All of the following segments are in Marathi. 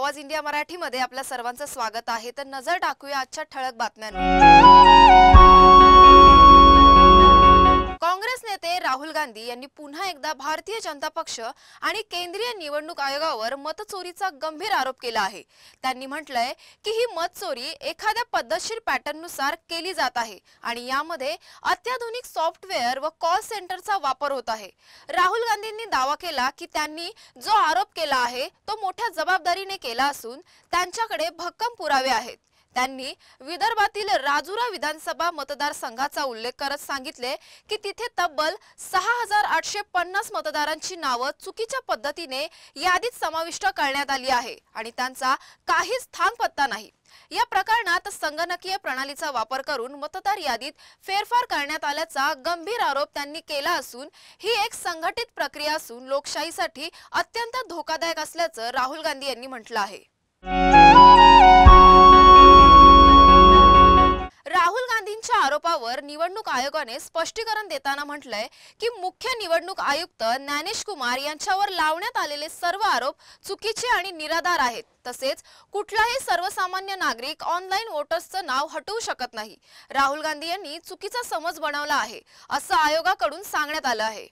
आवाज इंडिया मराठीमध्ये आपल्या सर्वांचं स्वागत आहे। तर नजर टाकूया आजच्या ठळक बातम्यांवर। काँग्रेस नेते राहुल गांधी यांनी पुन्हा एकदा भारतीय जनता पक्ष आणि केंद्रीय निवडणूक आयोगावर मतचोरीचा गंभीर आरोप केला आहे। त्यांनी म्हटलंय की ही मतचोरी एखाद्या पद्धतशीर पॅटर्ननुसार केली जात आहे आणि यामध्ये अत्याधुनिक सॉफ्टवेअर व कॉल सेंटरचा वापर होत आहे। राहुल गांधींनी दावा केला की त्यांनी जो आरोप केला आहे तो मोठ्या जबाबदारीने केला असून त्यांच्याकडे भक्कम पुरावे आहेत। त्यांनी विदर्भातील राजुरा विधानसभा मतदारसंघाचा उल्लेख करत सांगितले की तिथे तब्बल 6850 मतदारांची नावे चुकीच्या पद्धतीने यादीत समाविष्ट करण्यात आली आहे आणि त्यांचा काहीच थांगपत्ता नाही। या प्रकरणात संगणकीय प्रणालीचा वापर करून मतदार यादीत फेरफार करण्यात आल्याचा गंभीर आरोप त्यांनी केला असून ही एक संघटित प्रक्रिया असून लोकशाहीसाठी अत्यंत धोकादायक असल्याचं राहुल गांधी यांनी म्हटलं आहे। राहुल गांधींच्या आरोपावर निवडणूक आयोगाने स्पष्टीकरण देताना म्हटलंय की मुख्य निवडणूक आयुक्त ज्ञानेश कुमार यांच्यावर लावण्यात आलेले सर्व आरोप चुकीचे आणि निराधार आहेत। तसेच कुठलाही सर्वसामान्य नागरिक ऑनलाईन वोटर्सचं नाव हटवू शकत नाही। राहुल गांधी यांनी चुकीचा समज बनवला आहे असं आयोगाकडून सांगण्यात आलं आहे।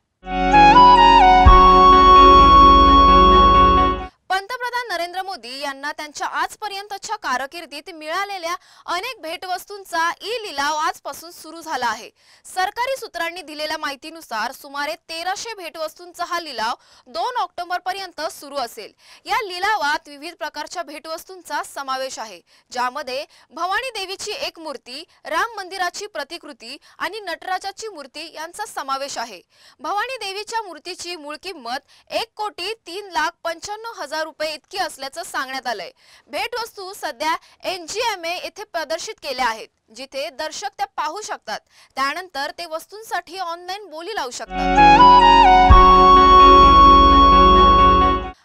पंतप्रधान नरेंद्र मोदी यांना त्यांच्या आजपर्यंतच्या कारकिर्दीत मिळालेल्या अनेक भेटवस्तूंचा ई-लिलाव आजपासून सुरू झाला आहे। सरकारी सूत्रांनी दिलेल्या माहितीनुसार सुमारे 1300 भेटवस्तूंचा हा लिलाव 2 ऑक्टोबर पर्यंत सुरू असेल। या लिलावात विविध प्रकारच्या भेटवस्तूंचा समावेश आहे, ज्यामध्ये भवानी देवीची एक मूर्ती, राम मंदिराची प्रतिकृती आणि नटराजाची मूर्ती यांचा समावेश आहे। भवानी देवीच्या मूर्तीची मूळ किंमत 1,03,95,000 रुपये इतकी असल्याचं सांगण्यात आलंय। भेटवस्तू सध्या NGMA येथे प्रदर्शित केल्या आहेत, जिथे दर्शक त्या पाहू शकतात। त्यानंतर ते वस्तूंसाठी ऑनलाईन बोली लावू शकतात।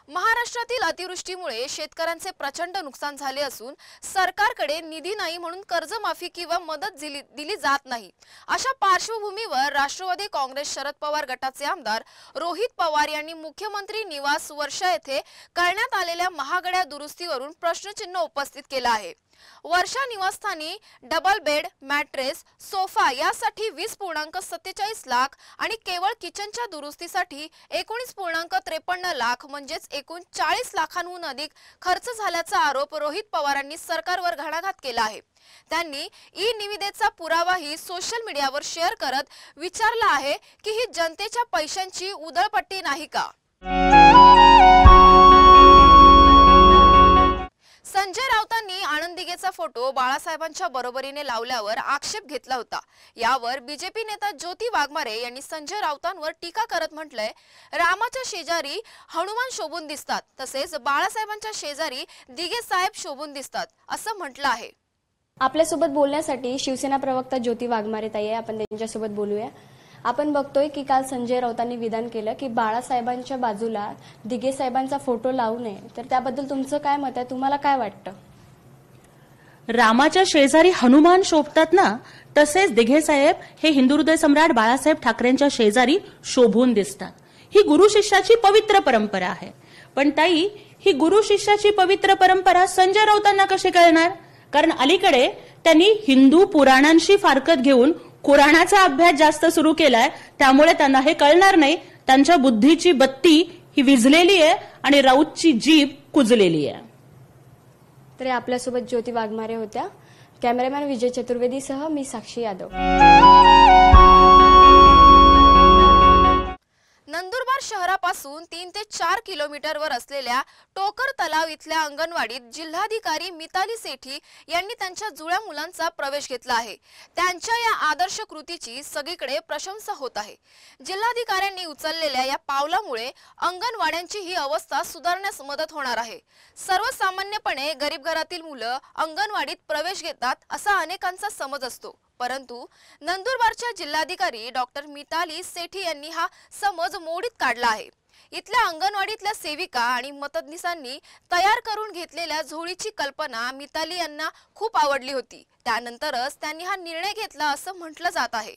महाराष्ट्रातील अतिवृष्टीमुळे शेतकऱ्यांचे प्रचंड नुकसान झाले असून सरकारकडे निधी नाही म्हणून कर्जमाफी किंवा मदत दिली जात नाही। अशा पार्श्वभूमीवर राष्ट्रवादी काँग्रेस शरद पवार गटाचे आमदार रोहित पवार यांनी मुख्यमंत्री निवास वर्षा येथे करण्यात आलेल्या महागड्या दुरुस्तीवरून प्रश्नचिन्ह उपस्थित केला आहे। वर्षा निवासस्थानी डबल बेड, मॅट्रेस, सोफा यासाठी 20.47 लाख आणि केवळ किचनच्या दुरुस्तीसाठी 19.53 लाख म्हणजेच एकूण 40 लाखांहून अधिक खर्च झाल्याचा आरोप रोहित पवारांनी सरकारवर घणाघात केला आहे। त्यांनी ई-निविदेचा पुरावाही सोशल मीडियावर शेअर करत विचारला आहे की ही जनतेच्या पैशांची उधळपट्टी नाही का? संजय राऊतांनी आनंद दिघेचा फोटो बाळासाहेबांच्या बरोबरीने लावल्यावर आक्षेप घेतला होता। यावर बीजेपी नेता ज्योती वाघमारे यांनी संजय राऊतांवर टीका करत म्हटलंय, रामाच्या शेजारी हनुमान शोभून दिसतात, तसेच बाळासाहेबांच्या शेजारी दिघे साहेब शोभून दिसतात असं म्हटलं आहे। आपल्यासोबत बोलण्यासाठी शिवसेना प्रवक्ता ज्योती वाघमारे ताई आहे, आपण त्यांच्यासोबत बोलूया। आपण बघतोय की काल संजय राऊतांनी विधान केलं की बाळासाहेबांच्या बाजूला दिघे साहेबांचा फोटो लावू नये, तर त्याबद्दल तुमचं काय मत आहे? तुम्हाला काय वाटतं? रामाच्या शेजारी हनुमान शोभतात ना, तसेच दिघे साहेब हे हिंदू हृदय सम्राट बाळासाहेब ठाकरेंच्या शेजारी शोभून दिसतात। ही गुरु शिष्याची पवित्र परंपरा आहे। पण ताई, ही गुरु शिष्याची पवित्र परंपरा संजय राऊतांना कशी कळणार? कारण अलीकडे त्यांनी हिंदू पुराणांशी फारकत घेऊन कुराणाचा अभ्यास जास्त सुरू केलाय, त्यामुळे त्यांना हे कळणार नाही। त्यांच्या बुद्धीची बत्ती ही विझलेली आहे आणि राऊतची जीभ कुजलेली आहे। तर आपल्यासोबत ज्योती वाघमारे होत्या। कॅमेरामॅन विजय चतुर्वेदीसह मी साक्षी यादव। नंदुरबार शहरापासून 3 ते 4 किलोमीटरवर असलेल्या टोकर तलाव इथल्या अंगणवाडीत जिल्हाधिकारी मिताली सेठी यांनी त्यांच्या जुळ्या मुलांचा प्रवेश घेतला आहे। त्यांच्या या आदर्श कृतीची सगळीकडे प्रशंसा होत आहे। जिल्हाधिकाऱ्यांनी उचललेल्या या पावलामुळे अंगणवाड्यांची ही अवस्था सुधारण्यास मदत होणार आहे। सर्वसामान्यपणे गरीब घरातील मुलं अंगणवाडीत प्रवेश घेतात असा अनेकांचा समज असतो, परंतु नंदुरबारच्या जिल्हाधिकारी डॉक्टर मिताली सेठी यांनी हा समज मोडीत काढला आहे। इथल्या अंगणवाडीतल्या सेविका आणि मदतनीसांनी तयार करून घेतलेल्या झोळीची कल्पना मिताली यांना खूप आवडली होती। त्यानंतरच त्यांनी हा निर्णय घेतला असं म्हटलं जात आहे।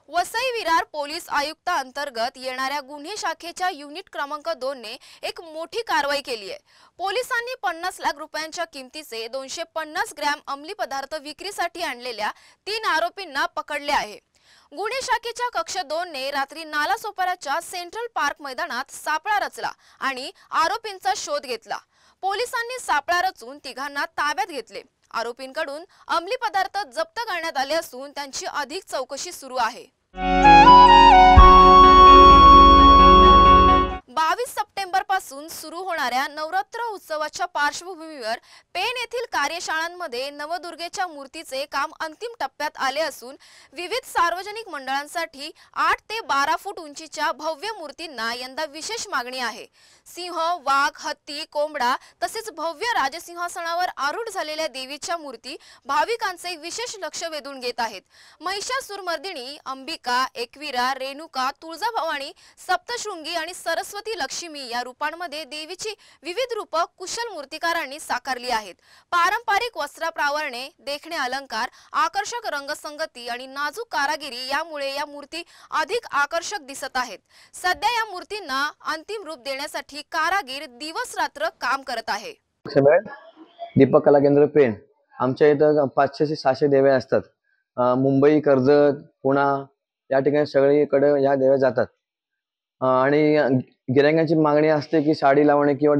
वसई विरार पोलीस आयुक्त अंतर्गत येणाऱ्या गुन्हे शाखेच्या युनिट क्रमांक 2 ने एक मोठी कारवाई केली आहे। पोलिसांनी 50 लाख रुपयांच्या किमतीचे 250 ग्रॅम अंमली पदार्थ विक्रीसाठी आणलेल्या 3 आरोपींना पकडले आहे। गुन्हे शाखेच्या कक्ष 2 ने रात्री नालासोपाराच्या सेंट्रल पार्क मैदानात सापळा रचला आणि आरोपींचा शोध घेतला। पोलिसांनी सापळा रचून तिघांना ताब्यात घेतले। आरोपींकडून अंमली पदार्थ जप्त करण्यात आले असून त्यांची अधिक चौकशी सुरू आहे। 22 सप्टेंबर पासून सुरू होणाऱ्या नवरात्र उत्सवाच्या पार्श्वभूमीवर पेण येथील कार्यशाळांमध्ये नवदुर्गेच्या मूर्तीचे काम अंतिम टप्प्यात आले असून विविध सार्वजनिक मंडळांसाठी 8 ते 12 फूट उंचीच्या भव्य मूर्तींना यंदा विशेष मागणी आहे। सिंह, वाघ, हत्ती, कोंबडा तसेच भव्य राजसिंहासनावर आरूढ झालेल्या देवीच्या मूर्ती भाविकांचे विशेष लक्ष वेधून घेत आहेत। महिषासुरमर्दिनी, अंबिका, एकविरा, रेणुका, तुळजाभवानी, सप्तशृंगी आणि सरस्वती लक्ष्मी या रूपांमध्ये देवीची विविध रूप कुशल मूर्तिकारांनी साकारली आहेत। पारंपरिक वस्त्रावरणे, देखणे अलंकार, आकर्षक रंगसंगती आणि नाजूक कारागिरी यामुळे या मूर्ती अधिक आकर्षक दिसत आहेत। सध्या या मूर्तींना अंतिम रूप देण्यासाठी कारागीर दिवस रात्र काम करत आहे। दीपक कला केंद्र पेण आमच्या इथं 500 ते 600 देवे असतात। मुंबई, कर्जत, पुणा या ठिकाणी सगळीकडे या देव्या जातात आणि गिरायकांची मागणी असते की साडी लावणे किंवा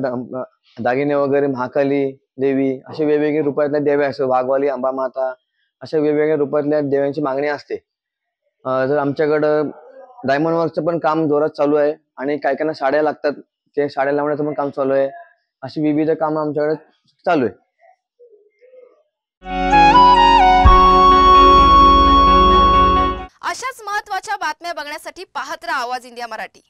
दागिने वगैरे, महाकाली देवी असे वेगवेगळे रूपातल्या देव्या असतात, वाघवाली, अंबा माता अशा वेगवेगळ्या रूपातल्या देव्यांची मागणी असते। तर आमच्याकडं डायमंड वर्कचं पण काम जोरात चालू आहे आणि काही काहींना साड्या लागतात, ते साड्या लावण्याचं पण काम चालू आहे। अशी विविध कामं आमच्याकडे चालू आहे। अशाच महत्त्वाच्या बातम्या बघण्यासाठी पाहत रहा आवाज इंडिया मराठी।